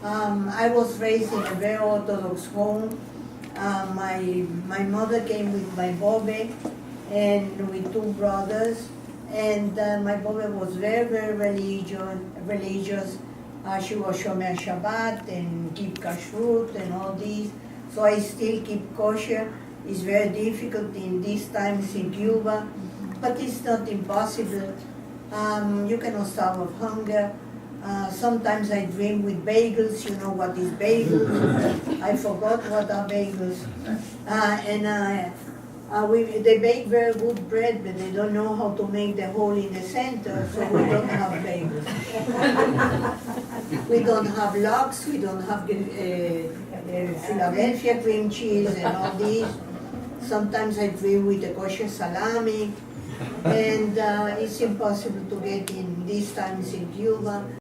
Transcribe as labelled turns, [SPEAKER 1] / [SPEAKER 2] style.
[SPEAKER 1] I was raised in a very Orthodox home. My mother came with my Bobe and with two brothers, and my Bobe was very religious. She was Shomer Shabbat and keep kashrut and all these. So I still keep kosher. It's very difficult in these times in Cuba, but it's not impossible. You cannot starve of hunger. Sometimes I dream with bagels. You know what is bagels? I forgot what are bagels. They bake very good bread, but they don't know how to make the hole in the center, so we don't have bagels. We don't have lox, we don't have Philadelphia cream cheese and all these. Sometimes I dream with the kosher salami, and it's impossible to get in these times in Cuba.